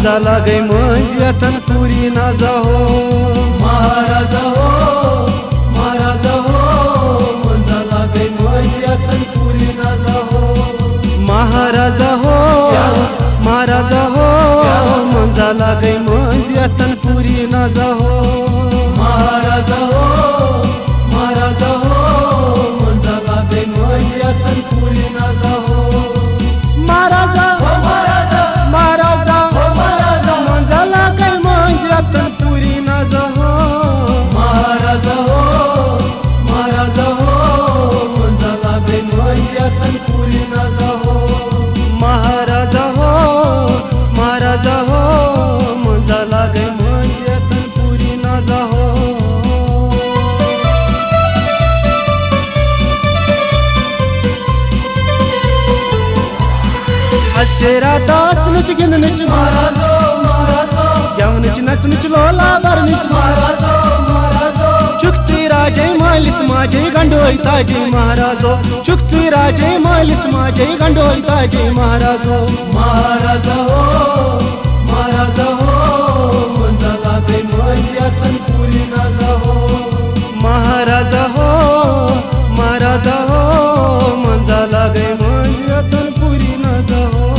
मंजा लगे मंजियतन पूरी नाजा हो महाराजा हो महाराजा हो मंजा लगे मंजियतन पूरी नाजा हो महाराजा हो महाराजा हो मंजा लगे मंजियतन पूरी नाजा हो महाराजा हो महाराजा हो मंजा लगे मंजियतन पूरी नाजा हो महाराजा हो महाराजा महाराजा हो महाराजा मंजा लगे मंजियतन पूरी नाजा हो महाराजा हो महाराजा हो मंजा लगे मंजियतन पूरी नाजा हो महाराजा हो महाराजा हो मंजा लगे मंजियतन पूरी नाजा हो अच्छेरा दास नच गिंद नच महाराजा महाराजा यव नच नच नच लोला बर नच महाराजा महाराजा चुकती राजे मालिस माजे गंडोई ताजे महाराजो चुकती राजे मालिस माजे गंडोई ताजे महाराजो महाराजा हो महाराजा हो मंजा लगे मंजियतन पूरी नाजा हो महाराजा हो महाराजा हो मंजा लगे मंजियतन पूरी नाजा हो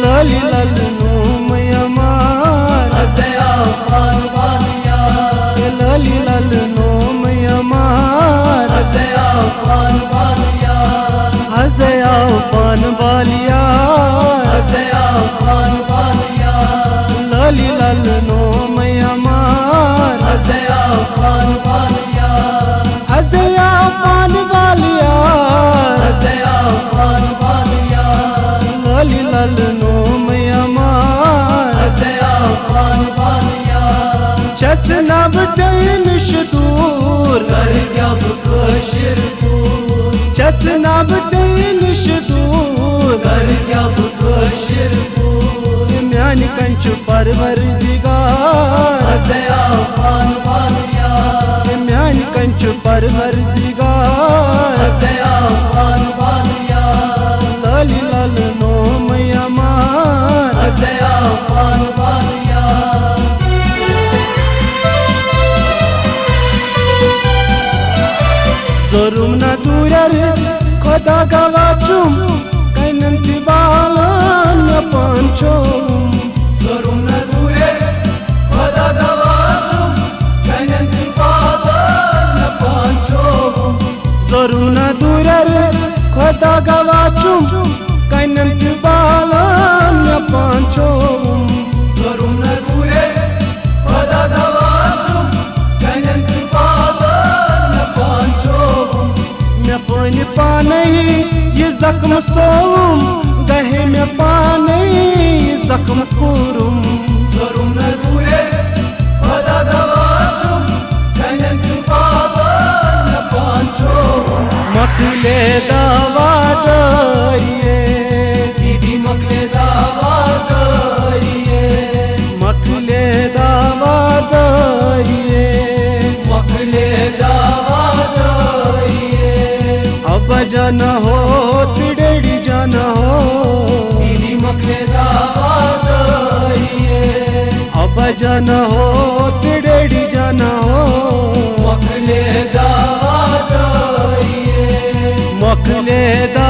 लाली लाल नो मैया मार हसे आओ पान वालिया लाली लाल नो मैया मार हसे आओ पान वालिया हसे आओ पान वालिया हसे आओ पान वालिया लाली लाल नो मैया मार हसे आओ पान वालिया हसे आओ पान वालिया हसे आओ पान वालिया लाली लाल नो मैया मार हसे आओ पान वालिया चसनब तैन शदूर कर क्या बुकशिर दूर चसनब तैन शदूर कर क्या बुकशिर दूर म्यान कंच परवरदिगार हसे आओ पान वालिया म्यान कंच परवरदिगार हसे आओ पान वालिया लाली लाल नो मैया मार हसे आओ पान वालिया जोरुम न दूरर खुदा गवाचुम कैनंती बालन पांचोम जोरुम न दूरे खुदा गवाचुम कैनंती बालन पांचोम जोरुम न दूरर खुदा गवाचुम कैनंती बालन पांचोम जोरुम न दूरे खुदा गवाचुम कैनंती बालन पांचोम मैं पानी पाने ये जख्म सोम गहे में पाने ये जख्म पूरुम जोरुम न दूरे खुदा गवाचुम कैनंती बालन पांचोम मखले दावा दरिए दीदी मकले दावा दरिए मखले दावा दरिए मकले दावा दरिए अब जाना हो तिडेड़ी जाना हो दीदी मकले दावा दरिए अब जाना हो तिडेड़ी जाना हो मकले दावा दरिए मखले दा